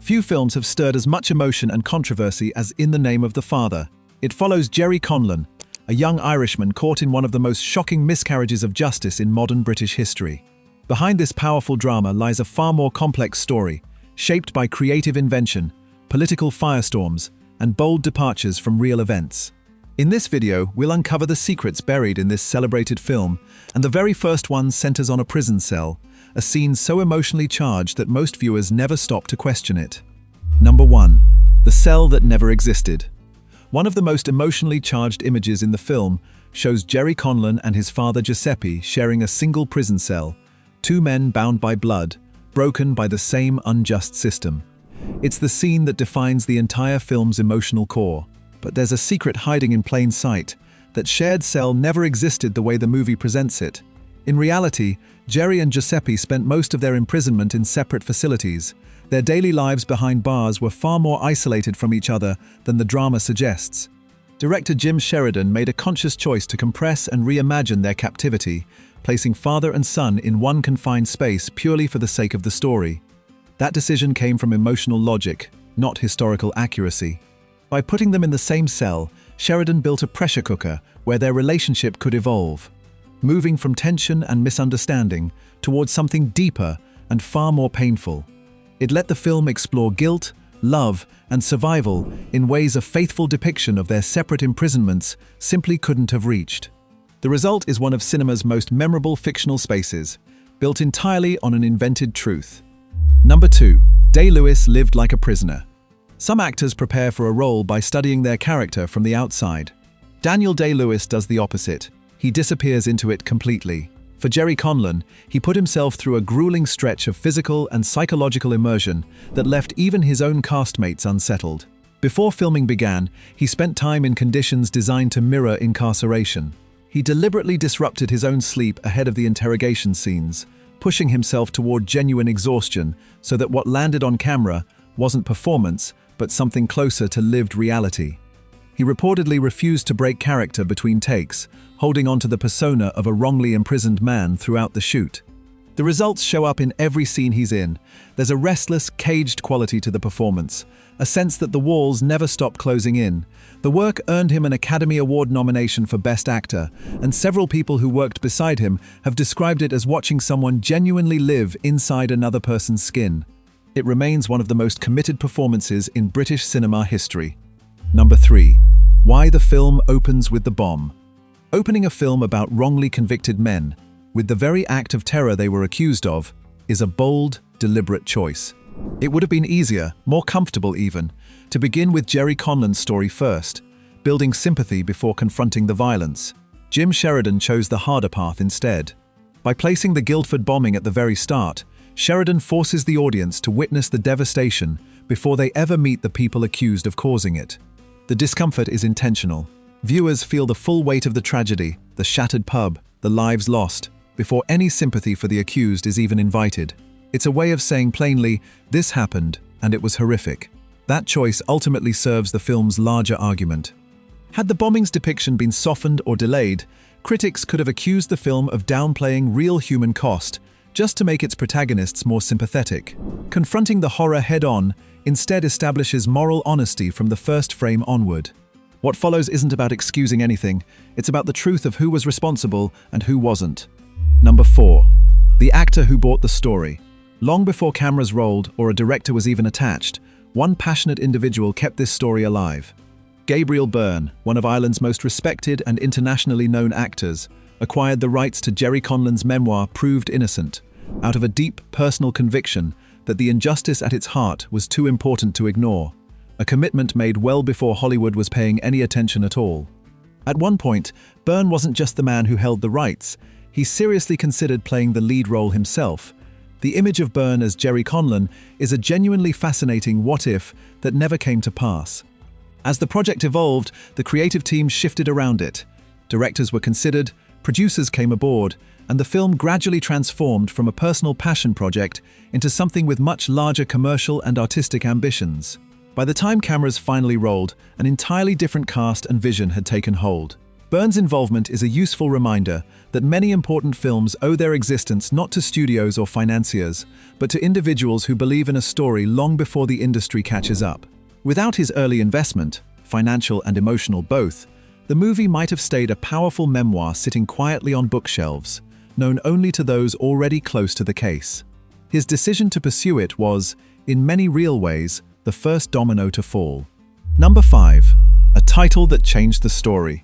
Few films have stirred as much emotion and controversy as In the Name of the Father. It follows Jerry Conlon, a young Irishman caught in one of the most shocking miscarriages of justice in modern British history. Behind this powerful drama lies a far more complex story, shaped by creative invention, political firestorms, and bold departures from real events. In this video, we'll uncover the secrets buried in this celebrated film, and the very first one centers on a prison cell, a scene so emotionally charged that most viewers never stop to question it. Number 1. The cell that never existed. One of the most emotionally charged images in the film shows Jerry Conlon and his father Giuseppe sharing a single prison cell, two men bound by blood, broken by the same unjust system. It's the scene that defines the entire film's emotional core. But there's a secret hiding in plain sight. That shared cell never existed the way the movie presents it. In reality, Jerry and Giuseppe spent most of their imprisonment in separate facilities. Their daily lives behind bars were far more isolated from each other than the drama suggests. Director Jim Sheridan made a conscious choice to compress and reimagine their captivity, placing father and son in one confined space purely for the sake of the story. That decision came from emotional logic, not historical accuracy. By putting them in the same cell, Sheridan built a pressure cooker where their relationship could evolve, moving from tension and misunderstanding towards something deeper and far more painful. It let the film explore guilt, love, and survival in ways a faithful depiction of their separate imprisonments simply couldn't have reached. The result is one of cinema's most memorable fictional spaces, built entirely on an invented truth. Number 2. Day-Lewis lived like a prisoner. Some actors prepare for a role by studying their character from the outside. Daniel Day-Lewis does the opposite. He disappears into it completely. For Jerry Conlon, he put himself through a grueling stretch of physical and psychological immersion that left even his own castmates unsettled. Before filming began, he spent time in conditions designed to mirror incarceration. He deliberately disrupted his own sleep ahead of the interrogation scenes, pushing himself toward genuine exhaustion so that what landed on camera wasn't performance, but something closer to lived reality. He reportedly refused to break character between takes, holding on to the persona of a wrongly imprisoned man throughout the shoot. The results show up in every scene he's in. There's a restless, caged quality to the performance, a sense that the walls never stop closing in. The work earned him an Academy Award nomination for Best Actor, and several people who worked beside him have described it as watching someone genuinely live inside another person's skin. It remains one of the most committed performances in British cinema history. Number 3. Why the film opens with the bomb. Opening a film about wrongly convicted men, with the very act of terror they were accused of, is a bold, deliberate choice. It would have been easier, more comfortable even, to begin with Jerry Conlon's story first, building sympathy before confronting the violence. Jim Sheridan chose the harder path instead. By placing the Guildford bombing at the very start, Sheridan forces the audience to witness the devastation before they ever meet the people accused of causing it. The discomfort is intentional. Viewers feel the full weight of the tragedy, the shattered pub, the lives lost, before any sympathy for the accused is even invited. It's a way of saying plainly, this happened, and it was horrific. That choice ultimately serves the film's larger argument. Had the bombing's depiction been softened or delayed, critics could have accused the film of downplaying real human cost, just to make its protagonists more sympathetic. Confronting the horror head-on instead establishes moral honesty from the first frame onward. What follows isn't about excusing anything, it's about the truth of who was responsible and who wasn't. Number 4. The actor who bought the story. Long before cameras rolled or a director was even attached, one passionate individual kept this story alive. Gabriel Byrne, one of Ireland's most respected and internationally known actors, acquired the rights to Jerry Conlon's memoir Proved Innocent, out of a deep personal conviction that the injustice at its heart was too important to ignore, a commitment made well before Hollywood was paying any attention at all. At one point, Byrne wasn't just the man who held the rights, he seriously considered playing the lead role himself. The image of Byrne as Jerry Conlon is a genuinely fascinating what-if that never came to pass. As the project evolved, the creative team shifted around it. Directors were considered, producers came aboard, and the film gradually transformed from a personal passion project into something with much larger commercial and artistic ambitions. By the time cameras finally rolled, an entirely different cast and vision had taken hold. Byrne's involvement is a useful reminder that many important films owe their existence not to studios or financiers, but to individuals who believe in a story long before the industry catches up. Without his early investment, financial and emotional both, the movie might have stayed a powerful memoir sitting quietly on bookshelves, known only to those already close to the case. His decision to pursue it was, in many real ways, the first domino to fall. Number 5. A title that changed the story.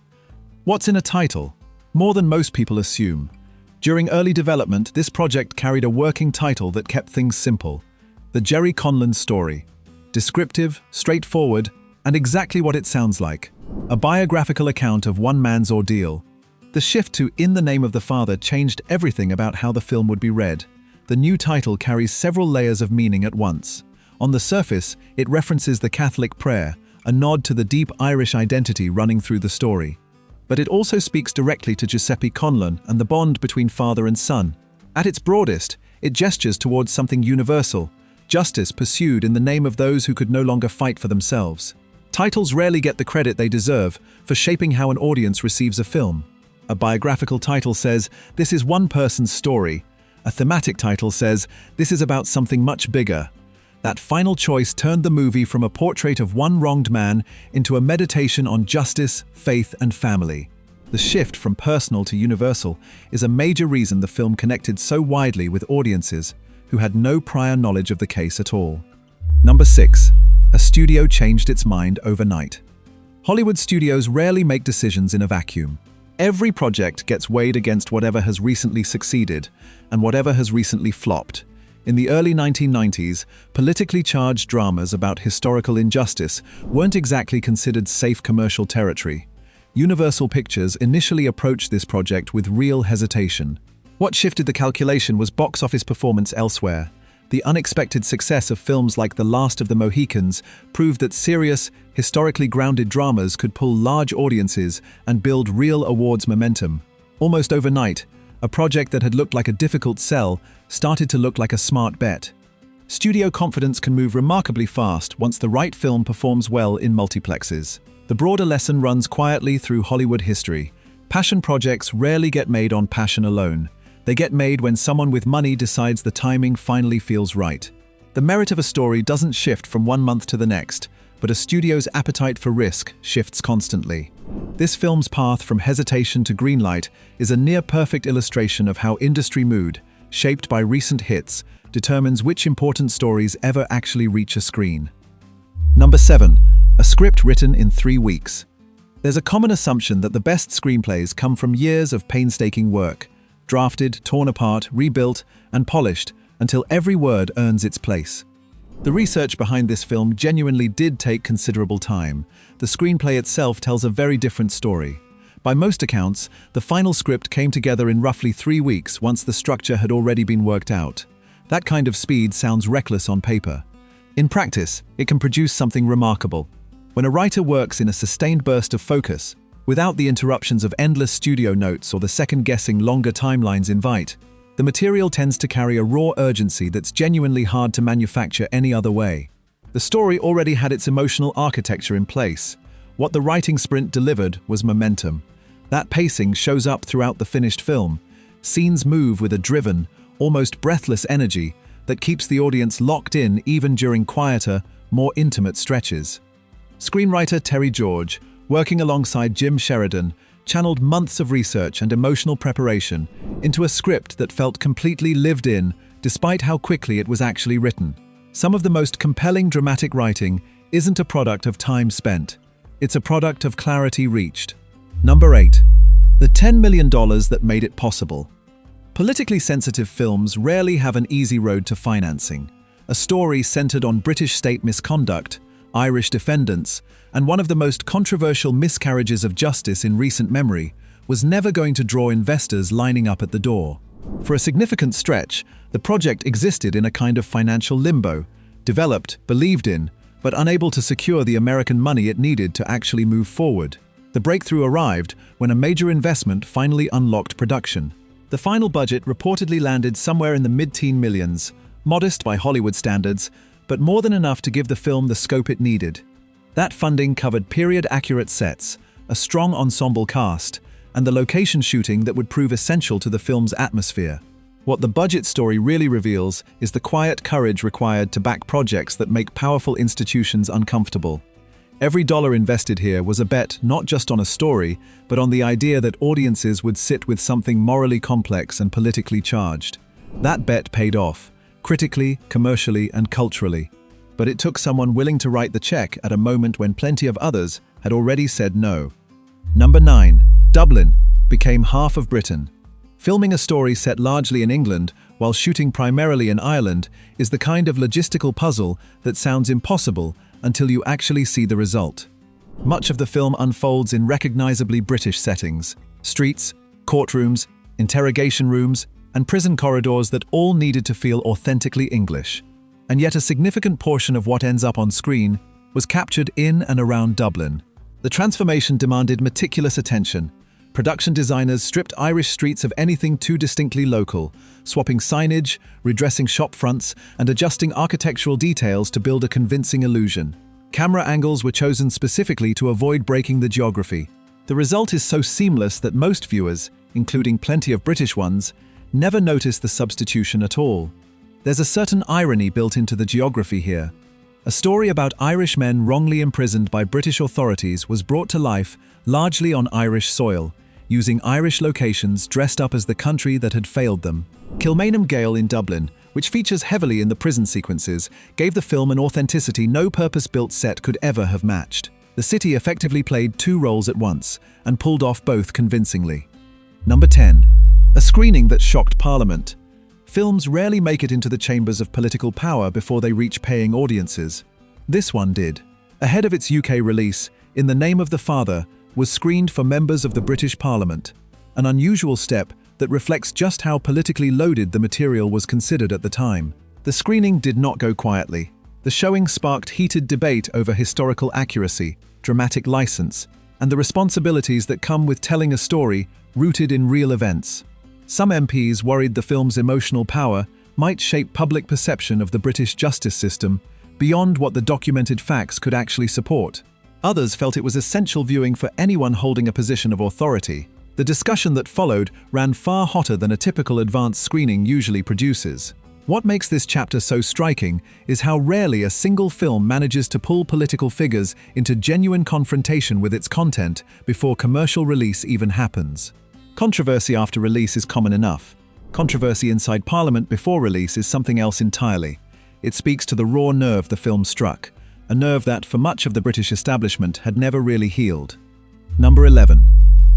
What's in a title? More than most people assume. During early development, this project carried a working title that kept things simple: The Jerry Conlon Story. Descriptive, straightforward, and exactly what it sounds like. A biographical account of one man's ordeal. The shift to In the Name of the Father changed everything about how the film would be read. The new title carries several layers of meaning at once. On the surface, it references the Catholic prayer, a nod to the deep Irish identity running through the story. But it also speaks directly to Giuseppe Conlon and the bond between father and son. At its broadest, it gestures towards something universal: justice pursued in the name of those who could no longer fight for themselves. Titles rarely get the credit they deserve for shaping how an audience receives a film. A biographical title says, "This is one person's story." A thematic title says, "This is about something much bigger." That final choice turned the movie from a portrait of one wronged man into a meditation on justice, faith, and family. The shift from personal to universal is a major reason the film connected so widely with audiences who had no prior knowledge of the case at all. Number 6. A studio changed its mind overnight. Hollywood studios rarely make decisions in a vacuum. Every project gets weighed against whatever has recently succeeded and whatever has recently flopped. In the early 1990s, politically charged dramas about historical injustice weren't exactly considered safe commercial territory. Universal Pictures initially approached this project with real hesitation. What shifted the calculation was box office performance elsewhere. The unexpected success of films like The Last of the Mohicans proved that serious, historically grounded dramas could pull large audiences and build real awards momentum. Almost overnight, a project that had looked like a difficult sell started to look like a smart bet. Studio confidence can move remarkably fast once the right film performs well in multiplexes. The broader lesson runs quietly through Hollywood history. Passion projects rarely get made on passion alone. They get made when someone with money decides the timing finally feels right. The merit of a story doesn't shift from one month to the next, but a studio's appetite for risk shifts constantly. This film's path from hesitation to greenlight is a near-perfect illustration of how industry mood, shaped by recent hits, determines which important stories ever actually reach a screen. Number 7. A script written in 3 weeks. There's a common assumption that the best screenplays come from years of painstaking work, drafted, torn apart, rebuilt, and polished until every word earns its place. The research behind this film genuinely did take considerable time. The screenplay itself tells a very different story. By most accounts, the final script came together in roughly 3 weeks once the structure had already been worked out. That kind of speed sounds reckless on paper. In practice, it can produce something remarkable. When a writer works in a sustained burst of focus, without the interruptions of endless studio notes or the second-guessing longer timelines invite, the material tends to carry a raw urgency that's genuinely hard to manufacture any other way. The story already had its emotional architecture in place. What the writing sprint delivered was momentum. That pacing shows up throughout the finished film. Scenes move with a driven, almost breathless energy that keeps the audience locked in even during quieter, more intimate stretches. Screenwriter Terry George, working alongside Jim Sheridan, channeled months of research and emotional preparation into a script that felt completely lived in, despite how quickly it was actually written. Some of the most compelling dramatic writing isn't a product of time spent. It's a product of clarity reached. Number 8. The $10 million that made it possible. Politically sensitive films rarely have an easy road to financing. A story centered on British state misconduct, Irish defendants, and one of the most controversial miscarriages of justice in recent memory was never going to draw investors lining up at the door. For a significant stretch, the project existed in a kind of financial limbo, developed, believed in, but unable to secure the American money it needed to actually move forward. The breakthrough arrived when a major investment finally unlocked production. The final budget reportedly landed somewhere in the mid-teen millions, modest by Hollywood standards, but more than enough to give the film the scope it needed. That funding covered period-accurate sets, a strong ensemble cast, and the location shooting that would prove essential to the film's atmosphere. What the budget story really reveals is the quiet courage required to back projects that make powerful institutions uncomfortable. Every dollar invested here was a bet not just on a story, but on the idea that audiences would sit with something morally complex and politically charged. That bet paid off, critically, commercially, and culturally. But it took someone willing to write the check at a moment when plenty of others had already said no. Number 9. Dublin became half of Britain. Filming a story set largely in England while shooting primarily in Ireland is the kind of logistical puzzle that sounds impossible until you actually see the result. Much of the film unfolds in recognizably British settings: streets, courtrooms, interrogation rooms, and prison corridors that all needed to feel authentically English. And yet a significant portion of what ends up on screen was captured in and around Dublin. The transformation demanded meticulous attention. Production designers stripped Irish streets of anything too distinctly local, swapping signage, redressing shop fronts, and adjusting architectural details to build a convincing illusion. Camera angles were chosen specifically to avoid breaking the geography. The result is so seamless that most viewers, including plenty of British ones, never notice the substitution at all. There's a certain irony built into the geography here. A story about Irish men wrongly imprisoned by British authorities was brought to life largely on Irish soil, using Irish locations dressed up as the country that had failed them. Kilmainham Gaol in Dublin, which features heavily in the prison sequences, gave the film an authenticity no purpose-built set could ever have matched. The city effectively played two roles at once and pulled off both convincingly. Number 10. A screening that shocked Parliament. Films rarely make it into the chambers of political power before they reach paying audiences. This one did. Ahead of its UK release, In the Name of the Father was screened for members of the British Parliament, an unusual step that reflects just how politically loaded the material was considered at the time. The screening did not go quietly. The showing sparked heated debate over historical accuracy, dramatic license, and the responsibilities that come with telling a story rooted in real events. Some MPs worried the film's emotional power might shape public perception of the British justice system beyond what the documented facts could actually support. Others felt it was essential viewing for anyone holding a position of authority. The discussion that followed ran far hotter than a typical advanced screening usually produces. What makes this chapter so striking is how rarely a single film manages to pull political figures into genuine confrontation with its content before commercial release even happens. Controversy after release is common enough. Controversy inside Parliament before release is something else entirely. It speaks to the raw nerve the film struck, a nerve that, for much of the British establishment, had never really healed. Number 11.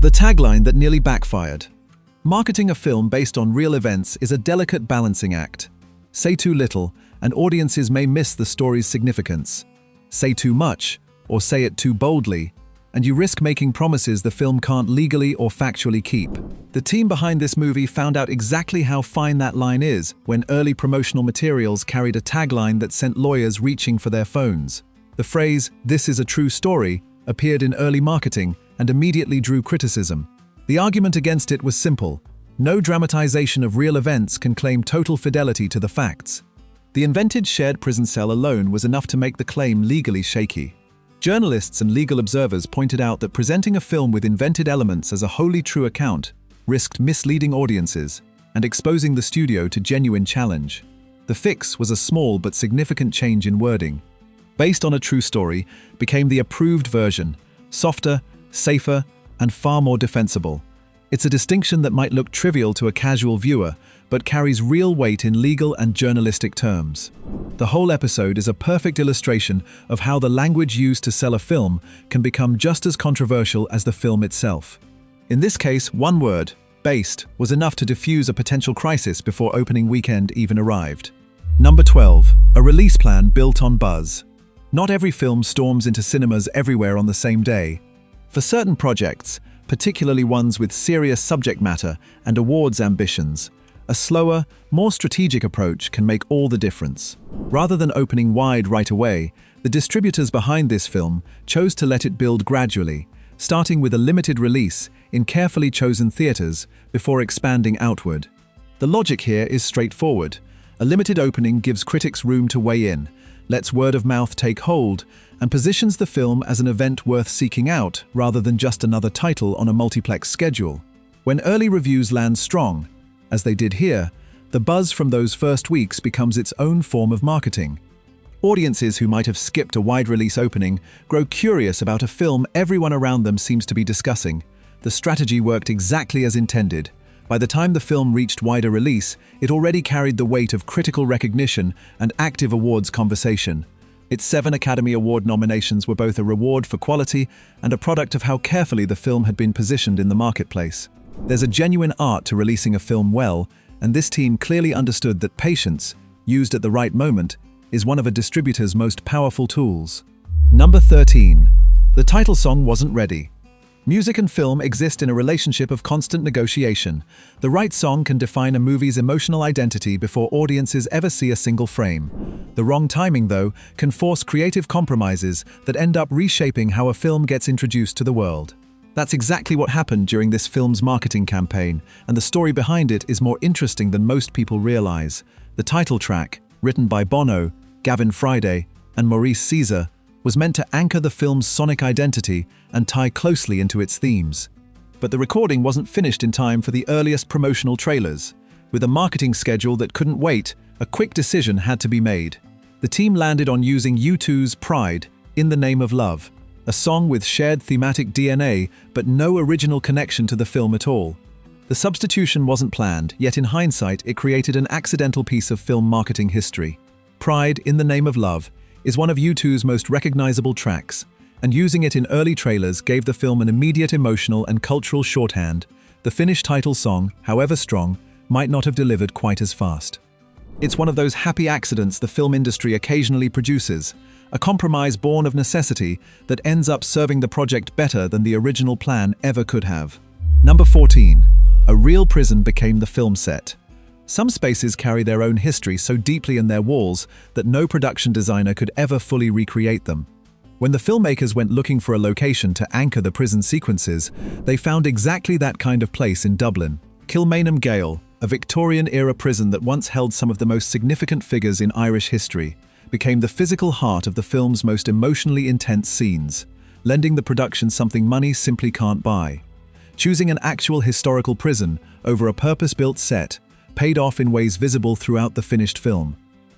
The tagline that nearly backfired. Marketing a film based on real events is a delicate balancing act. Say too little, and audiences may miss the story's significance. Say too much, or say it too boldly, and you risk making promises the film can't legally or factually keep. The team behind this movie found out exactly how fine that line is when early promotional materials carried a tagline that sent lawyers reaching for their phones. The phrase, "This is a true story," appeared in early marketing and immediately drew criticism. The argument against it was simple. No dramatization of real events can claim total fidelity to the facts. The invented shared prison cell alone was enough to make the claim legally shaky. Journalists and legal observers pointed out that presenting a film with invented elements as a wholly true account risked misleading audiences and exposing the studio to genuine challenge. The fix was a small but significant change in wording. Based on a true story became the approved version, softer, safer, and far more defensible. It's a distinction that might look trivial to a casual viewer, but carries real weight in legal and journalistic terms. The whole episode is a perfect illustration of how the language used to sell a film can become just as controversial as the film itself. In this case, one word, based, was enough to diffuse a potential crisis before opening weekend even arrived. Number 12. A release plan built on buzz. Not every film storms into cinemas everywhere on the same day. For certain projects, particularly ones with serious subject matter and awards ambitions, a slower, more strategic approach can make all the difference. Rather than opening wide right away, the distributors behind this film chose to let it build gradually, starting with a limited release in carefully chosen theaters before expanding outward. The logic here is straightforward. A limited opening gives critics room to weigh in, lets word of mouth take hold, and positions the film as an event worth seeking out rather than just another title on a multiplex schedule. When early reviews land strong, as they did here, the buzz from those first weeks becomes its own form of marketing. Audiences who might have skipped a wide release opening grow curious about a film everyone around them seems to be discussing. The strategy worked exactly as intended. By the time the film reached wider release, it already carried the weight of critical recognition and active awards conversation. Its 7 Academy Award nominations were both a reward for quality and a product of how carefully the film had been positioned in the marketplace. There's a genuine art to releasing a film well, and this team clearly understood that patience, used at the right moment, is one of a distributor's most powerful tools. Number 13. The title song wasn't ready. Music and film exist in a relationship of constant negotiation. The right song can define a movie's emotional identity before audiences ever see a single frame. The wrong timing, though, can force creative compromises that end up reshaping how a film gets introduced to the world. That's exactly what happened during this film's marketing campaign, and the story behind it is more interesting than most people realize. The title track, written by Bono, Gavin Friday, and Maurice Caesar, was meant to anchor the film's sonic identity and tie closely into its themes. But the recording wasn't finished in time for the earliest promotional trailers. With a marketing schedule that couldn't wait, a quick decision had to be made. The team landed on using U2's Pride, In the Name of Love, a song with shared thematic DNA but no original connection to the film at all. The substitution wasn't planned, yet in hindsight it created an accidental piece of film marketing history. Pride, In the Name of Love is one of U2's most recognizable tracks, and using it in early trailers gave the film an immediate emotional and cultural shorthand. The finished title song, however strong, might not have delivered quite as fast. It's one of those happy accidents the film industry occasionally produces, a compromise born of necessity that ends up serving the project better than the original plan ever could have. Number 14. A real prison became the film set. Some spaces carry their own history so deeply in their walls that no production designer could ever fully recreate them. When the filmmakers went looking for a location to anchor the prison sequences, they found exactly that kind of place in Dublin. Kilmainham Gaol, a Victorian-era prison that once held some of the most significant figures in Irish history, became the physical heart of the film's most emotionally intense scenes, lending the production something money simply can't buy. Choosing an actual historical prison over a purpose-built set paid off in ways visible throughout the finished film.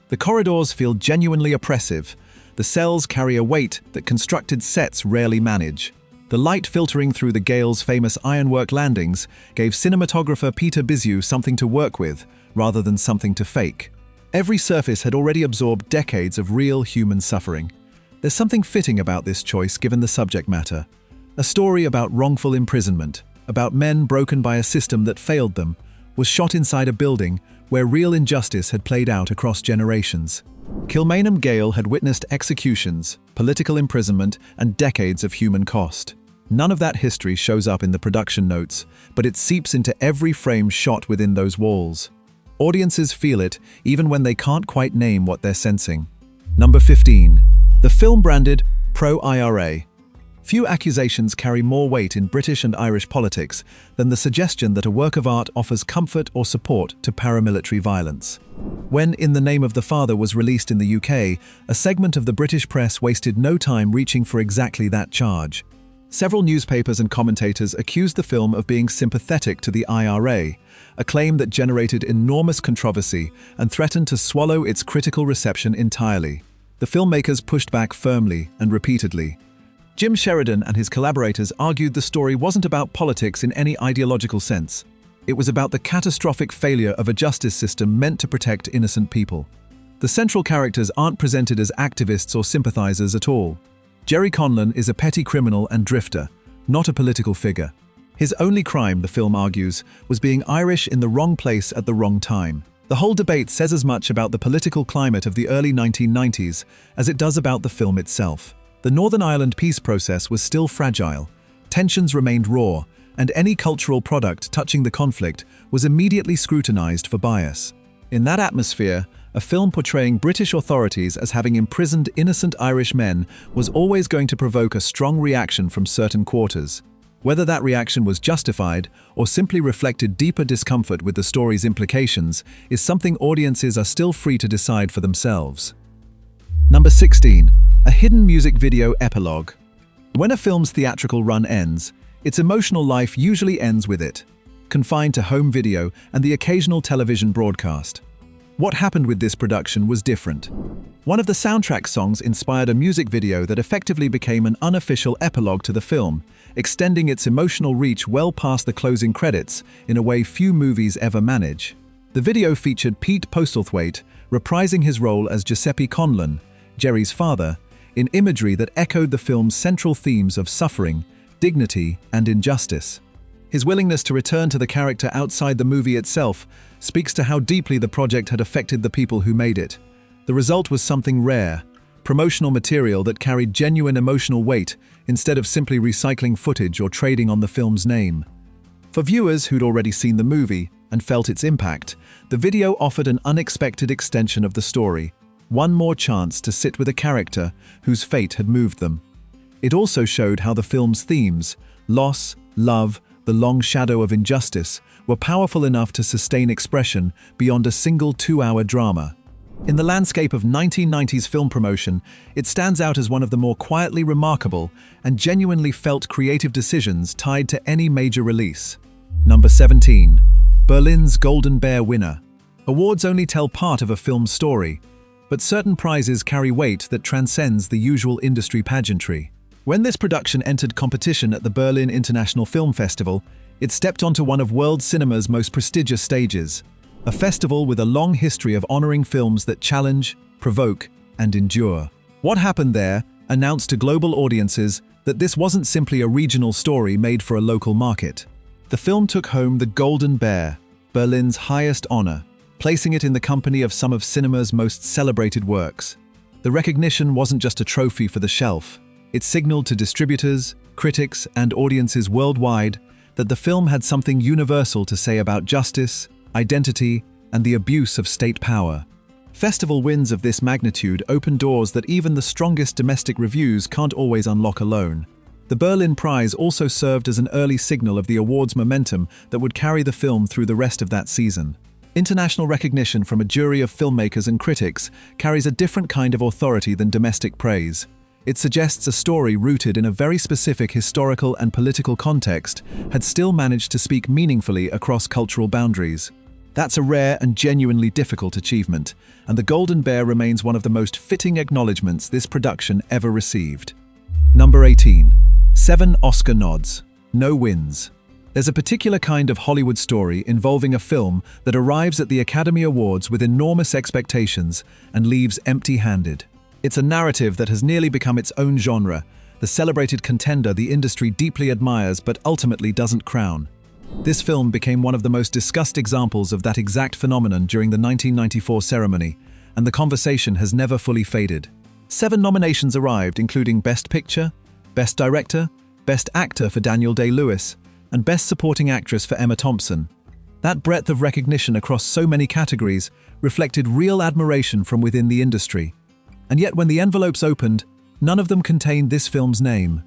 The corridors feel genuinely oppressive. The cells carry a weight that constructed sets rarely manage. The light filtering through the Gaol's famous ironwork landings gave cinematographer Peter Bizyou something to work with, rather than something to fake. Every surface had already absorbed decades of real human suffering. There's something fitting about this choice given the subject matter. A story about wrongful imprisonment, about men broken by a system that failed them, was shot inside a building where real injustice had played out across generations. Kilmainham Gaol had witnessed executions, political imprisonment, and decades of human cost. None of that history shows up in the production notes, but it seeps into every frame shot within those walls. Audiences feel it even when they can't quite name what they're sensing. Number 15. The film branded pro-IRA. Few accusations carry more weight in British and Irish politics than the suggestion that a work of art offers comfort or support to paramilitary violence. When In the Name of the Father was released in the UK, a segment of the British press wasted no time reaching for exactly that charge. Several newspapers and commentators accused the film of being sympathetic to the IRA, a claim that generated enormous controversy and threatened to swallow its critical reception entirely. The filmmakers pushed back firmly and repeatedly. Jim Sheridan and his collaborators argued the story wasn't about politics in any ideological sense. It was about the catastrophic failure of a justice system meant to protect innocent people. The central characters aren't presented as activists or sympathizers at all. Jerry Conlon is a petty criminal and drifter, not a political figure. His only crime, the film argues, was being Irish in the wrong place at the wrong time. The whole debate says as much about the political climate of the early 1990s as it does about the film itself. The Northern Ireland peace process was still fragile, tensions remained raw, and any cultural product touching the conflict was immediately scrutinized for bias. In that atmosphere, a film portraying British authorities as having imprisoned innocent Irish men was always going to provoke a strong reaction from certain quarters. Whether that reaction was justified or simply reflected deeper discomfort with the story's implications is something audiences are still free to decide for themselves. Number 16. A hidden music video epilogue. When a film's theatrical run ends, its emotional life usually ends with it, confined to home video and the occasional television broadcast. What happened with this production was different. One of the soundtrack songs inspired a music video that effectively became an unofficial epilogue to the film, extending its emotional reach well past the closing credits in a way few movies ever manage. The video featured Pete Postlethwaite reprising his role as Giuseppe Conlon, Jerry's father, in imagery that echoed the film's central themes of suffering, dignity, and injustice. His willingness to return to the character outside the movie itself speaks to how deeply the project had affected the people who made it. The result was something rare, promotional material that carried genuine emotional weight instead of simply recycling footage or trading on the film's name. For viewers who'd already seen the movie and felt its impact, the video offered an unexpected extension of the story, one more chance to sit with a character whose fate had moved them. It also showed how the film's themes, loss, love, the long shadow of injustice, were powerful enough to sustain expression beyond a single 2-hour drama. In the landscape of 1990s film promotion, it stands out as one of the more quietly remarkable and genuinely felt creative decisions tied to any major release. Number 17. Berlin's Golden Bear winner. Awards only tell part of a film's story, but certain prizes carry weight that transcends the usual industry pageantry. When this production entered competition at the Berlin International Film Festival, it stepped onto one of world cinema's most prestigious stages, a festival with a long history of honoring films that challenge, provoke, and endure. What happened there announced to global audiences that this wasn't simply a regional story made for a local market. The film took home the Golden Bear, Berlin's highest honor, placing it in the company of some of cinema's most celebrated works. The recognition wasn't just a trophy for the shelf. It signaled to distributors, critics, and audiences worldwide that the film had something universal to say about justice, identity, and the abuse of state power. Festival wins of this magnitude open doors that even the strongest domestic reviews can't always unlock alone. The Berlin Prize also served as an early signal of the awards' momentum that would carry the film through the rest of that season. International recognition from a jury of filmmakers and critics carries a different kind of authority than domestic praise. It suggests a story rooted in a very specific historical and political context had still managed to speak meaningfully across cultural boundaries. That's a rare and genuinely difficult achievement, and the Golden Bear remains one of the most fitting acknowledgements this production ever received. Number 18. 7 Oscar nods, no wins. There's a particular kind of Hollywood story involving a film that arrives at the Academy Awards with enormous expectations and leaves empty-handed. It's a narrative that has nearly become its own genre, the celebrated contender the industry deeply admires but ultimately doesn't crown. This film became one of the most discussed examples of that exact phenomenon during the 1994 ceremony, and the conversation has never fully faded. 7 nominations arrived, including Best Picture, Best Director, Best Actor for Daniel Day-Lewis, and Best Supporting Actress for Emma Thompson. That breadth of recognition across so many categories reflected real admiration from within the industry. And yet when the envelopes opened, none of them contained this film's name.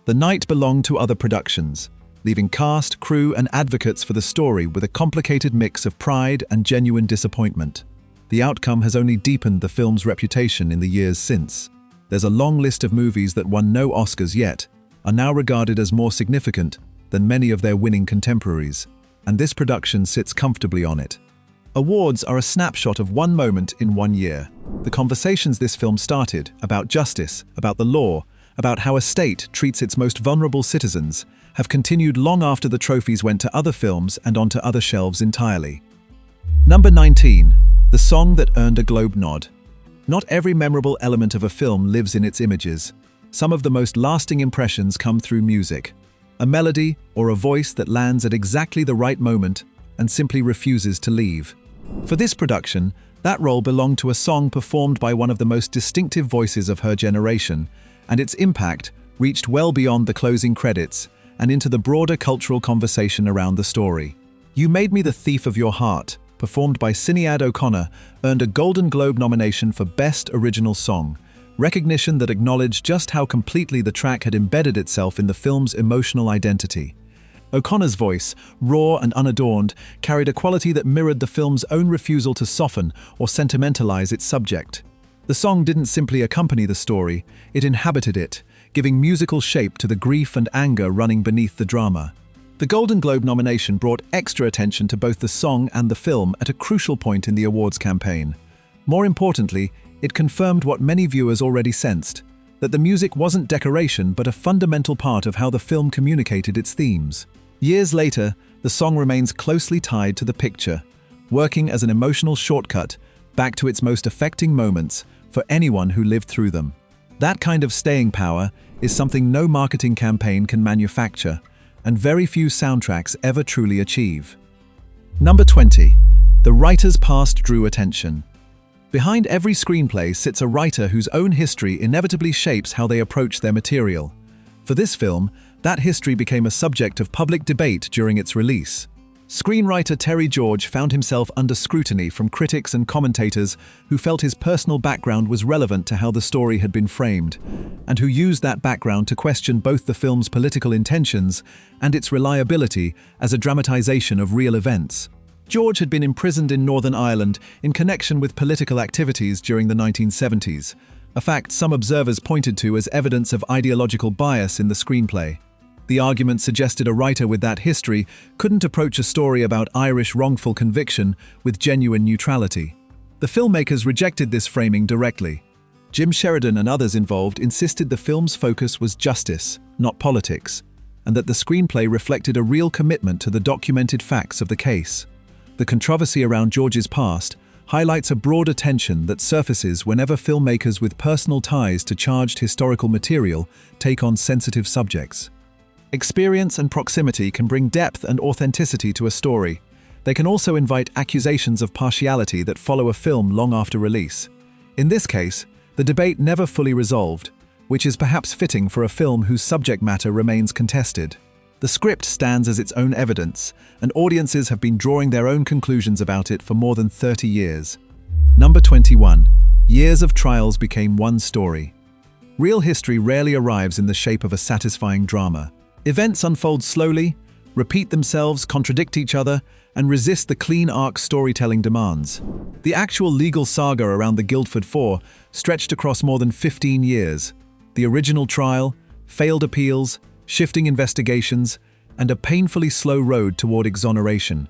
The night belonged to other productions, leaving cast, crew, and advocates for the story with a complicated mix of pride and genuine disappointment. The outcome has only deepened the film's reputation in the years since. There's a long list of movies that won no Oscars yet, are now regarded as more significant than many of their winning contemporaries, and this production sits comfortably on it. Awards are a snapshot of one moment in one year. The conversations this film started, about justice, about the law, about how a state treats its most vulnerable citizens, have continued long after the trophies went to other films and onto other shelves entirely. Number 19. The song that earned a Globe nod. Not every memorable element of a film lives in its images. Some of the most lasting impressions come through music. A melody or a voice that lands at exactly the right moment and simply refuses to leave. For this production, that role belonged to a song performed by one of the most distinctive voices of her generation, and its impact reached well beyond the closing credits and into the broader cultural conversation around the story. You Made Me the Thief of Your Heart, performed by Sinead O'Connor, earned a Golden Globe nomination for Best Original Song, recognition that acknowledged just how completely the track had embedded itself in the film's emotional identity. O'Connor's voice, raw and unadorned, carried a quality that mirrored the film's own refusal to soften or sentimentalize its subject. The song didn't simply accompany the story, it inhabited it, giving musical shape to the grief and anger running beneath the drama. The Golden Globe nomination brought extra attention to both the song and the film at a crucial point in the awards campaign. More importantly, it confirmed what many viewers already sensed, that the music wasn't decoration but a fundamental part of how the film communicated its themes. Years later, the song remains closely tied to the picture, working as an emotional shortcut back to its most affecting moments for anyone who lived through them. That kind of staying power is something no marketing campaign can manufacture, and very few soundtracks ever truly achieve. Number 20. The writer's past drew attention. Behind every screenplay sits a writer whose own history inevitably shapes how they approach their material. For this film, that history became a subject of public debate during its release. Screenwriter Terry George found himself under scrutiny from critics and commentators who felt his personal background was relevant to how the story had been framed, and who used that background to question both the film's political intentions and its reliability as a dramatization of real events. George had been imprisoned in Northern Ireland in connection with political activities during the 1970s, a fact some observers pointed to as evidence of ideological bias in the screenplay. The argument suggested a writer with that history couldn't approach a story about Irish wrongful conviction with genuine neutrality. The filmmakers rejected this framing directly. Jim Sheridan and others involved insisted the film's focus was justice, not politics, and that the screenplay reflected a real commitment to the documented facts of the case. The controversy around George's past highlights a broader tension that surfaces whenever filmmakers with personal ties to charged historical material take on sensitive subjects. Experience and proximity can bring depth and authenticity to a story. They can also invite accusations of partiality that follow a film long after release. In this case, the debate never fully resolved, which is perhaps fitting for a film whose subject matter remains contested. The script stands as its own evidence, and audiences have been drawing their own conclusions about it for more than 30 years. Number 21. Years of trials became one story. Real history rarely arrives in the shape of a satisfying drama. Events unfold slowly, repeat themselves, contradict each other, and resist the clean arc storytelling demands. The actual legal saga around the Guildford Four stretched across more than 15 years. The original trial, failed appeals, shifting investigations, and a painfully slow road toward exoneration.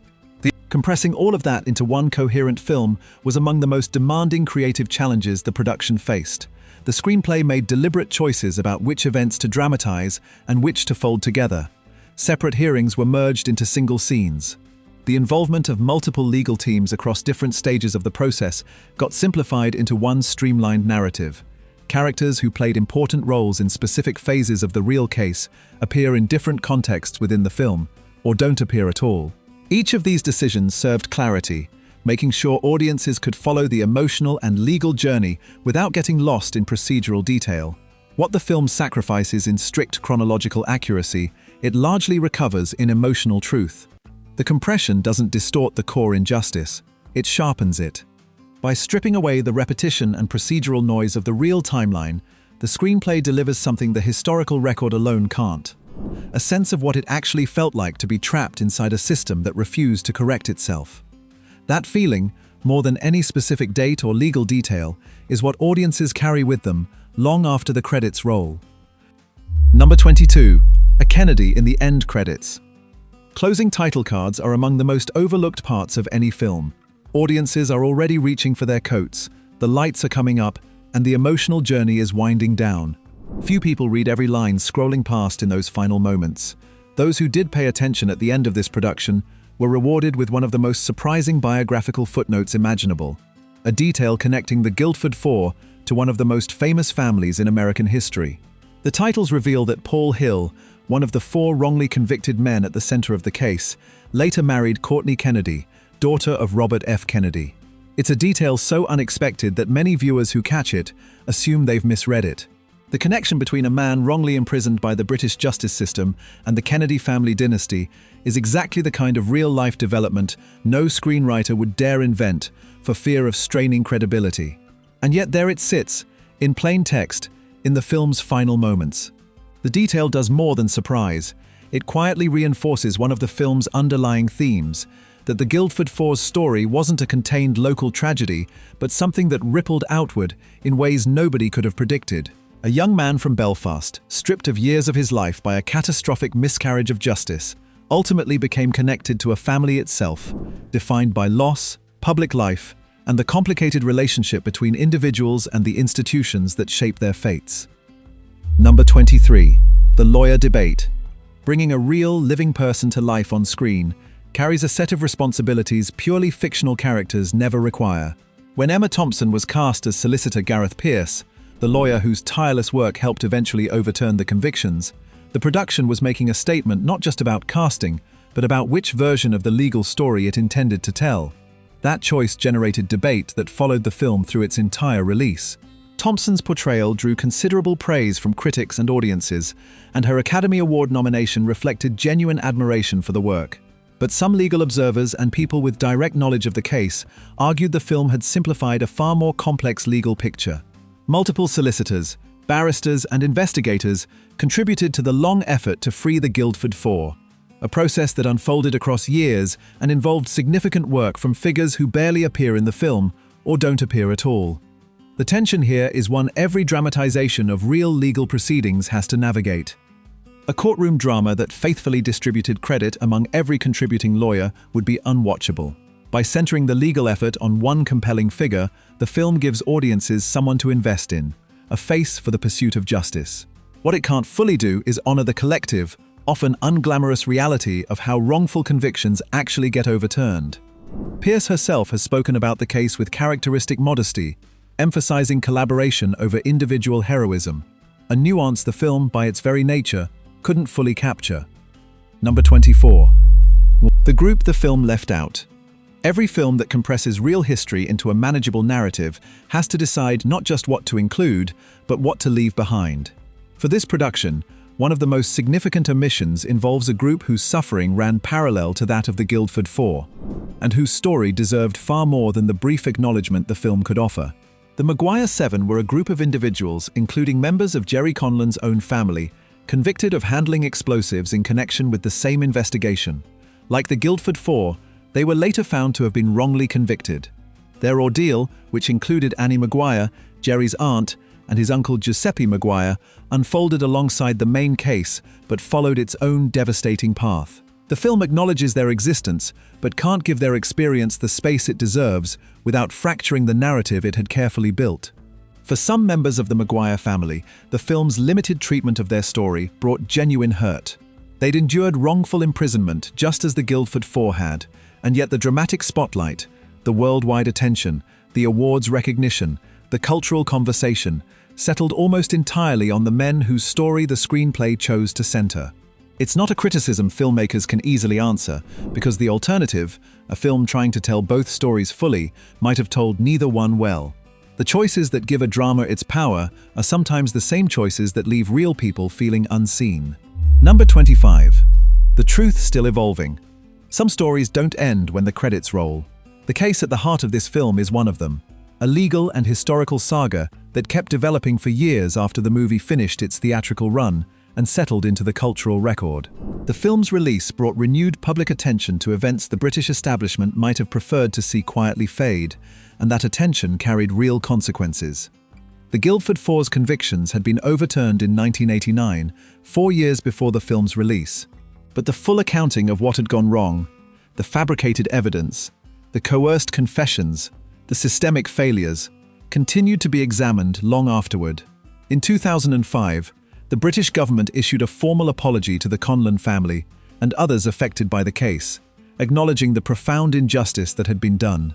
Compressing all of that into one coherent film was among the most demanding creative challenges the production faced. The screenplay made deliberate choices about which events to dramatize and which to fold together. Separate hearings were merged into single scenes. The involvement of multiple legal teams across different stages of the process got simplified into one streamlined narrative. Characters who played important roles in specific phases of the real case appear in different contexts within the film, or don't appear at all. Each of these decisions served clarity, making sure audiences could follow the emotional and legal journey without getting lost in procedural detail. What the film sacrifices in strict chronological accuracy, it largely recovers in emotional truth. The compression doesn't distort the core injustice, it sharpens it. By stripping away the repetition and procedural noise of the real timeline, the screenplay delivers something the historical record alone can't. A sense of what it actually felt like to be trapped inside a system that refused to correct itself. That feeling, more than any specific date or legal detail, is what audiences carry with them long after the credits roll. Number 22. A Kennedy in the end credits. Closing title cards are among the most overlooked parts of any film. Audiences are already reaching for their coats, the lights are coming up, and the emotional journey is winding down. Few people read every line scrolling past in those final moments. Those who did pay attention at the end of this production were rewarded with one of the most surprising biographical footnotes imaginable, a detail connecting the Guildford Four to one of the most famous families in American history. The titles reveal that Paul Hill, one of the four wrongly convicted men at the center of the case, later married Courtney Kennedy, daughter of Robert F. Kennedy. It's a detail so unexpected that many viewers who catch it assume they've misread it. The connection between a man wrongly imprisoned by the British justice system and the Kennedy family dynasty is exactly the kind of real-life development no screenwriter would dare invent for fear of straining credibility. And yet there it sits, in plain text, in the film's final moments. The detail does more than surprise. It quietly reinforces one of the film's underlying themes, that the Guildford Four's story wasn't a contained local tragedy, but something that rippled outward in ways nobody could have predicted. A young man from Belfast, stripped of years of his life by a catastrophic miscarriage of justice, ultimately became connected to a family itself, defined by loss, public life, and the complicated relationship between individuals and the institutions that shape their fates. Number 23. The lawyer debate. Bringing a real, living person to life on screen carries a set of responsibilities purely fictional characters never require. When Emma Thompson was cast as solicitor Gareth Pierce, the lawyer whose tireless work helped eventually overturn the convictions, the production was making a statement not just about casting, but about which version of the legal story it intended to tell. That choice generated debate that followed the film through its entire release. Thompson's portrayal drew considerable praise from critics and audiences, and her Academy Award nomination reflected genuine admiration for the work. But some legal observers and people with direct knowledge of the case argued the film had simplified a far more complex legal picture. Multiple solicitors, barristers, and investigators contributed to the long effort to free the Guildford Four, a process that unfolded across years and involved significant work from figures who barely appear in the film or don't appear at all. The tension here is one every dramatization of real legal proceedings has to navigate. A courtroom drama that faithfully distributed credit among every contributing lawyer would be unwatchable. By centering the legal effort on one compelling figure, the film gives audiences someone to invest in, a face for the pursuit of justice. What it can't fully do is honor the collective, often unglamorous reality of how wrongful convictions actually get overturned. Pierce herself has spoken about the case with characteristic modesty, emphasizing collaboration over individual heroism, a nuance the film, by its very nature, couldn't fully capture. Number 24. The group the film left out. Every film that compresses real history into a manageable narrative has to decide not just what to include, but what to leave behind. For this production, one of the most significant omissions involves a group whose suffering ran parallel to that of the Guildford Four, and whose story deserved far more than the brief acknowledgement the film could offer. The Maguire Seven were a group of individuals, including members of Jerry Conlon's own family, convicted of handling explosives in connection with the same investigation. Like the Guildford Four, they were later found to have been wrongly convicted. Their ordeal, which included Annie Maguire, Jerry's aunt, and his uncle Giuseppe Maguire, unfolded alongside the main case but followed its own devastating path. The film acknowledges their existence, but can't give their experience the space it deserves without fracturing the narrative it had carefully built. For some members of the Maguire family, the film's limited treatment of their story brought genuine hurt. They'd endured wrongful imprisonment just as the Guildford Four had, and yet the dramatic spotlight, the worldwide attention, the awards recognition, the cultural conversation, settled almost entirely on the men whose story the screenplay chose to center. It's not a criticism filmmakers can easily answer, because the alternative, a film trying to tell both stories fully, might have told neither one well. The choices that give a drama its power are sometimes the same choices that leave real people feeling unseen. Number 25. The truth still evolving. Some stories don't end when the credits roll. The case at the heart of this film is one of them, a legal and historical saga that kept developing for years after the movie finished its theatrical run and settled into the cultural record. The film's release brought renewed public attention to events the British establishment might have preferred to see quietly fade, and that attention carried real consequences. The Guildford Four's convictions had been overturned in 1989, 4 years before the film's release. But the full accounting of what had gone wrong, the fabricated evidence, the coerced confessions, the systemic failures, continued to be examined long afterward. In 2005, the British government issued a formal apology to the Conlon family and others affected by the case, acknowledging the profound injustice that had been done.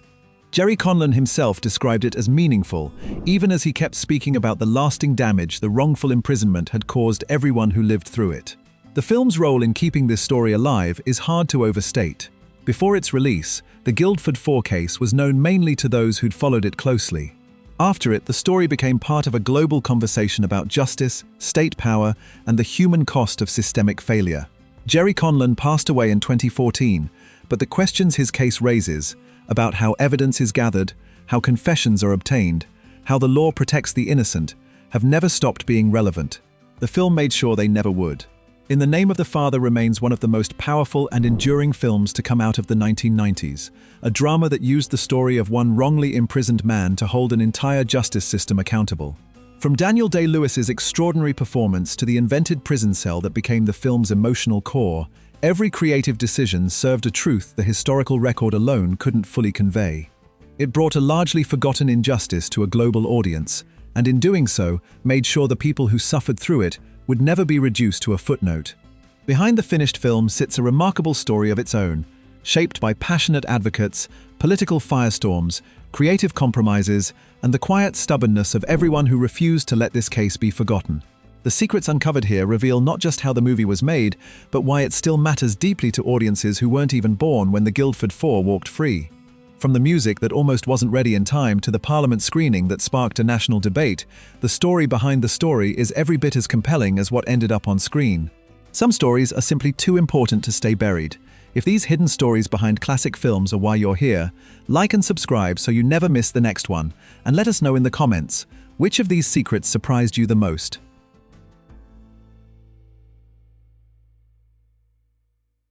Jerry Conlon himself described it as meaningful, even as he kept speaking about the lasting damage the wrongful imprisonment had caused everyone who lived through it. The film's role in keeping this story alive is hard to overstate. Before its release, the Guildford Four case was known mainly to those who'd followed it closely. After it, the story became part of a global conversation about justice, state power, and the human cost of systemic failure. Jerry Conlon passed away in 2014, but the questions his case raises, about how evidence is gathered, how confessions are obtained, how the law protects the innocent, have never stopped being relevant. The film made sure they never would. In the Name of the Father remains one of the most powerful and enduring films to come out of the 1990s, a drama that used the story of one wrongly imprisoned man to hold an entire justice system accountable. From Daniel Day-Lewis's extraordinary performance to the invented prison cell that became the film's emotional core, every creative decision served a truth the historical record alone couldn't fully convey. It brought a largely forgotten injustice to a global audience, and in doing so, made sure the people who suffered through it would never be reduced to a footnote. Behind the finished film sits a remarkable story of its own, shaped by passionate advocates, political firestorms, creative compromises, and the quiet stubbornness of everyone who refused to let this case be forgotten. The secrets uncovered here reveal not just how the movie was made, but why it still matters deeply to audiences who weren't even born when the Guildford Four walked free. From the music that almost wasn't ready in time to the Parliament screening that sparked a national debate, the story behind the story is every bit as compelling as what ended up on screen. Some stories are simply too important to stay buried. If these hidden stories behind classic films are why you're here, like and subscribe so you never miss the next one, and let us know in the comments, which of these secrets surprised you the most?